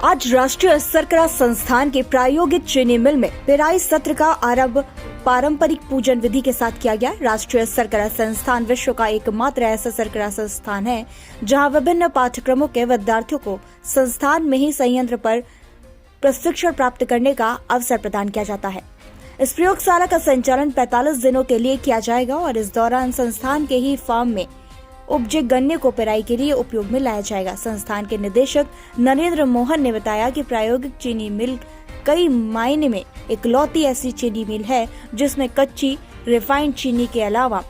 आज राष्ट्रीय शर्करा संस्थान के प्रायोगिक चीनी मिल में पेराई सत्र का आरंभ पारंपरिक पूजन विधि के साथ किया गया। राष्ट्रीय शर्करा संस्थान विश्व का एकमात्र ऐसा शर्करा संस्थान है जहां विभिन्न पाठ्यक्रमों के विद्यार्थियों को संस्थान में ही संयंत्र पर प्रशिक्षण प्राप्त करने का अवसर प्रदान किया जाता है। इस प्रयोगशाला का संचालन 45 दिनों के लिए किया जाएगा और इस दौरान संस्थान के ही फार्म में उपजे गन्ने को पेराई के लिए उपयोग में लाया जाएगा। संस्थान के निदेशक नरेंद्र मोहन ने बताया कि प्रायोगिक चीनी मिल कई मायने में इकलौती ऐसी चीनी मिल है जिसमें कच्ची रिफाइंड चीनी के अलावा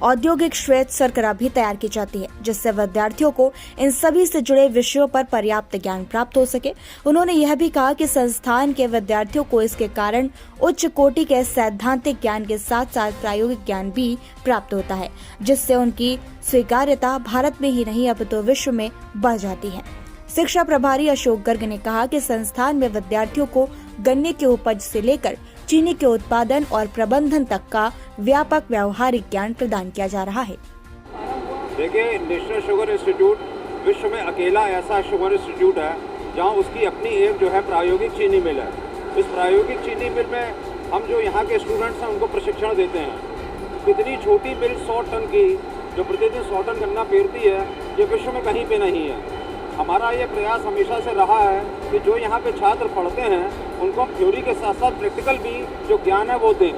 औद्योगिक श्वेत शर्करा भी तैयार की जाती है, जिससे विद्यार्थियों को इन सभी से जुड़े विषयों पर पर्याप्त ज्ञान प्राप्त हो सके। उन्होंने यह भी कहा कि संस्थान के विद्यार्थियों को इसके कारण उच्च कोटि के सैद्धांतिक ज्ञान के साथ साथ प्रायोगिक ज्ञान भी प्राप्त होता है, जिससे उनकी स्वीकार्यता भारत में ही नहीं अब तो विश्व में बढ़ जाती है। शिक्षा प्रभारी अशोक गर्ग ने कहा कि संस्थान में विद्यार्थियों को गन्ने के उपज से लेकर चीनी के उत्पादन और प्रबंधन तक का व्यापक व्यावहारिक ज्ञान प्रदान किया जा रहा है। देखिए, नेशनल शुगर इंस्टीट्यूट विश्व में अकेला ऐसा शुगर इंस्टीट्यूट है जहां उसकी अपनी एक जो है प्रायोगिक चीनी मिल है। इस प्रायोगिक चीनी मिल में हम जो यहाँ के स्टूडेंट्स हैं उनको प्रशिक्षण देते हैं। इतनी छोटी मिल 100 टन की जो प्रतिदिन 100 टन गन्ना पेरती है, ये विश्व में कहीं पे नहीं है। हमारा ये प्रयास हमेशा से रहा है कि जो यहाँ पे छात्र पढ़ते हैं उनको हम थ्योरी के साथ साथ प्रैक्टिकल भी जो ज्ञान है वो दें।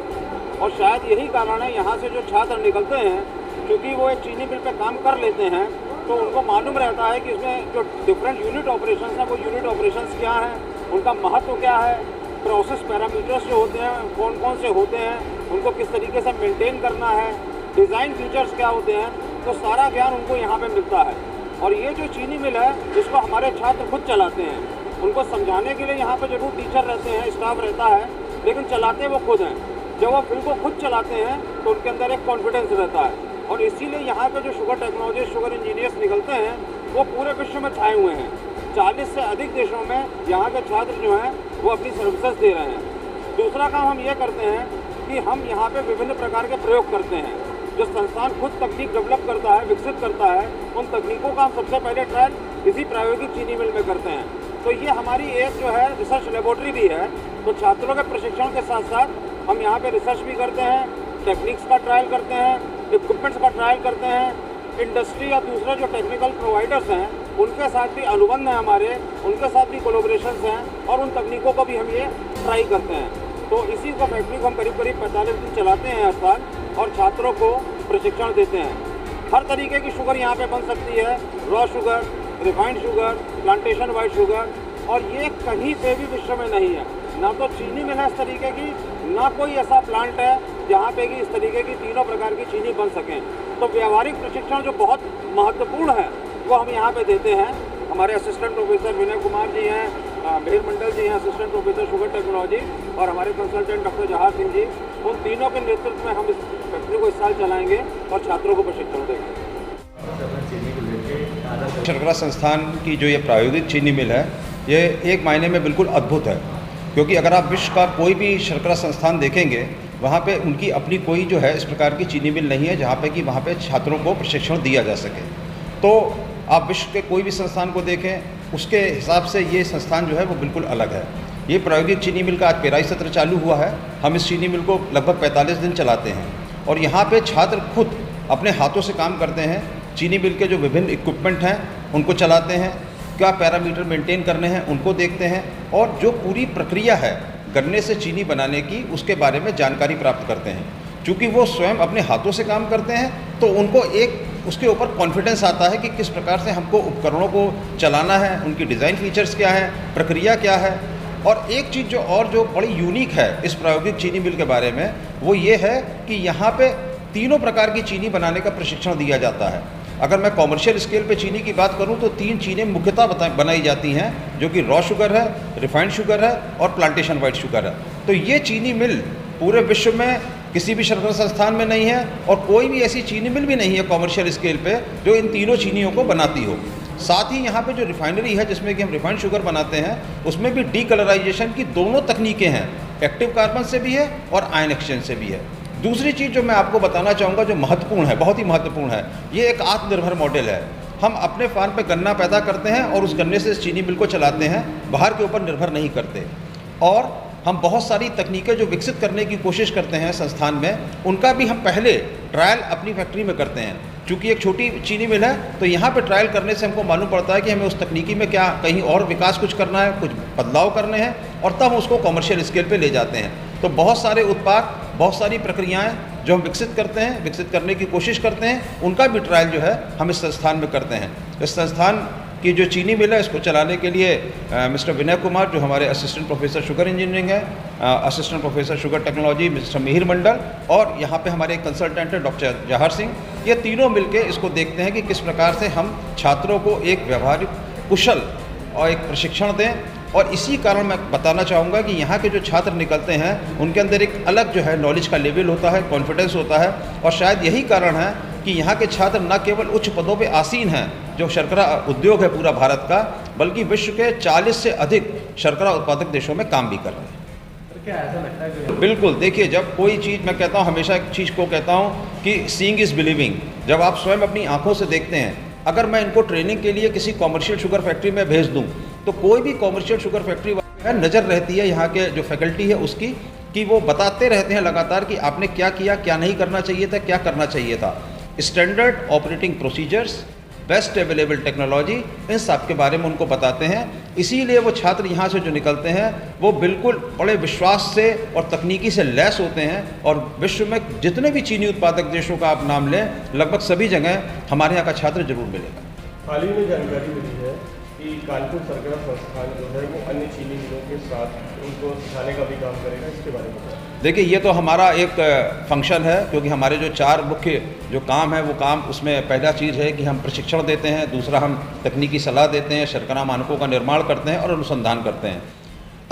और शायद यही कारण है यहाँ से जो छात्र निकलते हैं, क्योंकि वो एक चीनी मिल पे काम कर लेते हैं तो उनको मालूम रहता है कि इसमें जो डिफरेंट यूनिट ऑपरेशंस हैं वो यूनिट ऑपरेशंस क्या हैं, उनका महत्व क्या है, प्रोसेस पैरामीटर्स जो होते हैं कौन कौन से होते हैं, उनको किस तरीके से मेंटेन करना है, डिज़ाइन फीचर्स क्या होते हैं, तो सारा ज्ञान उनको यहाँ पर मिलता है। और ये जो चीनी मिल है इसको हमारे छात्र खुद चलाते हैं। उनको समझाने के लिए यहाँ पे जरूर टीचर रहते हैं, स्टाफ रहता है, लेकिन चलाते वो खुद हैं। जब वो फिल्म को खुद चलाते हैं तो उनके अंदर एक कॉन्फिडेंस रहता है और इसीलिए यहाँ पे जो शुगर टेक्नोलॉजी शुगर इंजीनियर्स निकलते हैं वो पूरे विश्व में छाए हुए हैं। 40 से अधिक देशों में यहाँ के छात्र जो हैं वो अपनी सर्विसेज दे रहे हैं। दूसरा काम हम ये करते हैं कि हम यहाँ पर विभिन्न प्रकार के प्रयोग करते हैं। जो संस्थान खुद तकनीक डेवलप करता है, विकसित करता है, उन तकनीकों का हम सबसे पहले ट्रायल इसी प्रायोगिक चीनी मिल में करते हैं। तो ये हमारी एक जो है रिसर्च लेबोरेटरी भी है। तो छात्रों के प्रशिक्षण के साथ साथ हम यहाँ पे रिसर्च भी करते हैं, टेक्निक्स का ट्रायल करते हैं, इक्विपमेंट्स का ट्रायल करते हैं। इंडस्ट्री या दूसरे जो टेक्निकल प्रोवाइडर्स हैं उनके साथ भी अनुबंध हैं हमारे, उनके साथ भी कोलोब्रेशंस हैं और उन तकनीकों को भी हम ये ट्राई करते हैं। तो इसी का फैक्ट्री को हम करीब 45 दिन चलाते हैं हर साल और छात्रों को प्रशिक्षण देते हैं। हर तरीके की शुगर यहाँ पे बन सकती है, raw sugar, refined sugar, plantation white sugar, और ये कहीं पे भी विश्व में नहीं है। ना तो चीनी मिल है इस तरीके की, ना कोई ऐसा प्लांट है जहाँ पे कि इस तरीके की तीनों प्रकार की चीनी बन सकें। तो व्यावहारिक प्रशिक्षण जो बहुत महत्वपूर्ण है वो हम यहाँ पे देते हैं। हमारे असिस्टेंट प्रोफेसर विनय कुमार जी हैं, भेर मंडल जी हैं असिस्टेंट प्रोफेसर शुगर टेक्नोलॉजी, और हमारे कंसल्टेंट डॉक्टर जहाज सिंह जी, उन तीनों के नेतृत्व में हम इस फैक्ट्री को इस साल चलाएंगे और छात्रों को प्रशिक्षण देंगे। शर्करा संस्थान की जो ये प्रायोगिक चीनी मिल है ये एक मायने में बिल्कुल अद्भुत है, क्योंकि अगर आप विश्व का कोई भी शर्करा संस्थान देखेंगे वहाँ पे उनकी अपनी कोई जो है इस प्रकार की चीनी मिल नहीं है जहाँ पे कि वहाँ पे छात्रों को प्रशिक्षण दिया जा सके। तो आप विश्व के कोई भी संस्थान को देखें उसके हिसाब से ये संस्थान जो है वो बिल्कुल अलग है। ये प्रायोगिक चीनी मिल का आज पेराई सत्र चालू हुआ है। हम इस चीनी मिल को लगभग 45 दिन चलाते हैं और यहाँ पे छात्र खुद अपने हाथों से काम करते हैं। चीनी मिल के जो विभिन्न इक्विपमेंट हैं उनको चलाते हैं, क्या पैरामीटर मेंटेन करने हैं उनको देखते हैं, और जो पूरी प्रक्रिया है गन्ने से चीनी बनाने की उसके बारे में जानकारी प्राप्त करते हैं। चूँकि वो स्वयं अपने हाथों से काम करते हैं तो उनको एक उसके ऊपर कॉन्फिडेंस आता है कि किस प्रकार से हमको उपकरणों को चलाना है, उनकी डिज़ाइन फीचर्स क्या है, प्रक्रिया क्या है। और एक चीज़ जो बड़ी यूनिक है इस प्रायोगिक चीनी मिल के बारे में वो ये है कि यहाँ पे तीनों प्रकार की चीनी बनाने का प्रशिक्षण दिया जाता है। अगर मैं कॉमर्शियल स्केल पे चीनी की बात करूँ तो 3 चीज़ें मुख्यतः बनाई जाती हैं, जो कि रॉ शुगर है, रिफाइंड शुगर है और प्लांटेशन वाइट शुगर है। तो ये चीनी मिल पूरे विश्व में किसी भी शर्करा संस्थान में नहीं है और कोई भी ऐसी चीनी मिल भी नहीं है कॉमर्शियल स्केल पे जो इन तीनों चीनियों को बनाती हो। साथ ही यहाँ पे जो रिफाइनरी है जिसमें कि हम रिफाइंड शुगर बनाते हैं उसमें भी डीकलराइजेशन की दोनों तकनीकें हैं, एक्टिव कार्बन से भी है और आयन एक्सचेंज से भी है। दूसरी चीज़ जो मैं आपको बताना चाहूँगा जो महत्वपूर्ण है, बहुत ही महत्वपूर्ण है, ये एक आत्मनिर्भर मॉडल है। हम अपने फार्म पे गन्ना पैदा करते हैं और उस गन्ने से इस चीनी मिल को चलाते हैं, बाहर के ऊपर निर्भर नहीं करते। और हम बहुत सारी तकनीकें जो विकसित करने की कोशिश करते हैं संस्थान में, उनका भी हम पहले ट्रायल अपनी फैक्ट्री में करते हैं। चूँकि एक छोटी चीनी मिल है तो यहाँ पे ट्रायल करने से हमको मालूम पड़ता है कि हमें उस तकनीकी में क्या कहीं और विकास कुछ करना है, कुछ बदलाव करने हैं, और तब हम उसको कमर्शियल स्केल पे ले जाते हैं। तो बहुत सारे उत्पाद, बहुत सारी प्रक्रियाएं जो हम विकसित करते हैं, विकसित करने की कोशिश करते हैं, उनका भी ट्रायल जो है हम इस संस्थान में करते हैं। इस संस्थान की जो चीनी मिल है इसको चलाने के लिए मिस्टर विनय कुमार जो हमारे असिस्टेंट प्रोफेसर शुगर इंजीनियरिंग है, assistant professor sugar technology mister Mihir Mandal, और यहाँ पे हमारे कंसल्टेंट है डॉक्टर जहार सिंह, ये तीनों मिलके इसको देखते हैं कि किस प्रकार से हम छात्रों को एक व्यवहारिक, कुशल और एक प्रशिक्षण दें। और इसी कारण मैं बताना चाहूँगा कि यहाँ के जो छात्र निकलते हैं उनके अंदर एक अलग जो है नॉलेज का लेवल होता है, कॉन्फिडेंस होता है, और शायद यही कारण है कि यहाँ के छात्र न केवल उच्च पदों पे आसीन हैं, जो शर्करा उद्योग है पूरा भारत का, बल्कि विश्व के 40 से अधिक शर्करा उत्पादक देशों में काम भी कर रहे हैं। क्या ऐसा लगता है कि बिल्कुल, देखिए जब कोई चीज़, मैं कहता हूँ हमेशा एक चीज़ को कहता हूँ कि सीइंग इज़ बिलीविंग। जब आप स्वयं अपनी आँखों से देखते हैं, अगर मैं इनको ट्रेनिंग के लिए किसी कॉमर्शियल शुगर फैक्ट्री में भेज दूँ तो कोई भी कॉमर्शियल शुगर फैक्ट्री वाला नज़र रहती है यहाँ के जो फैकल्टी है उसकी, कि वो बताते रहते हैं लगातार कि आपने क्या किया, क्या नहीं करना चाहिए था, क्या करना चाहिए था। Standard operating procedures, best available technology, इन सब के बारे में उनको बताते हैं। इसीलिए वो छात्र यहाँ से जो निकलते हैं वो बिल्कुल बड़े विश्वास से और तकनीकी से लैस होते हैं, और विश्व में जितने भी चीनी उत्पादक देशों का आप नाम लें, लगभग सभी जगह हमारे यहाँ का छात्र जरूर मिलेगा। हाल ही में जानकारी मिली है कि कानपुर शर्करा संस्थान जो है वो अन्य चीनी मिलों के साथ उनको सिखाने का भी काम करेगा, इसके बारे में बताएं। देखिए, ये तो हमारा एक फंक्शन है, क्योंकि हमारे जो 4 मुख्य जो काम है वो काम, उसमें पहला चीज़ है कि हम प्रशिक्षण देते हैं, दूसरा हम तकनीकी सलाह देते हैं, शर्करा मानकों का निर्माण करते हैं और अनुसंधान करते हैं।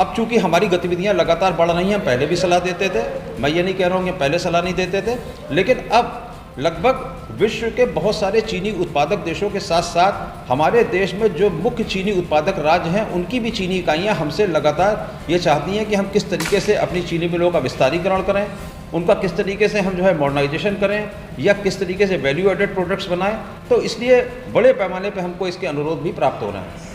अब चूंकि हमारी गतिविधियां लगातार बढ़ रही हैं, पहले भी सलाह देते थे, मैं ये नहीं कह रहा हूँ कि पहले सलाह नहीं देते थे, लेकिन अब लगभग विश्व के बहुत सारे चीनी उत्पादक देशों के साथ साथ हमारे देश में जो मुख्य चीनी उत्पादक राज्य हैं, उनकी भी चीनी इकाइयाँ हमसे लगातार ये चाहती हैं कि हम किस तरीके से अपनी चीनी मिलों का विस्तारीकरण करें, उनका किस तरीके से हम जो है मॉडर्नाइजेशन करें, या किस तरीके से वैल्यू एडेड प्रोडक्ट्स बनाएं। तो इसलिए बड़े पैमाने पे हमको इसके अनुरोध भी प्राप्त हो रहे हैं।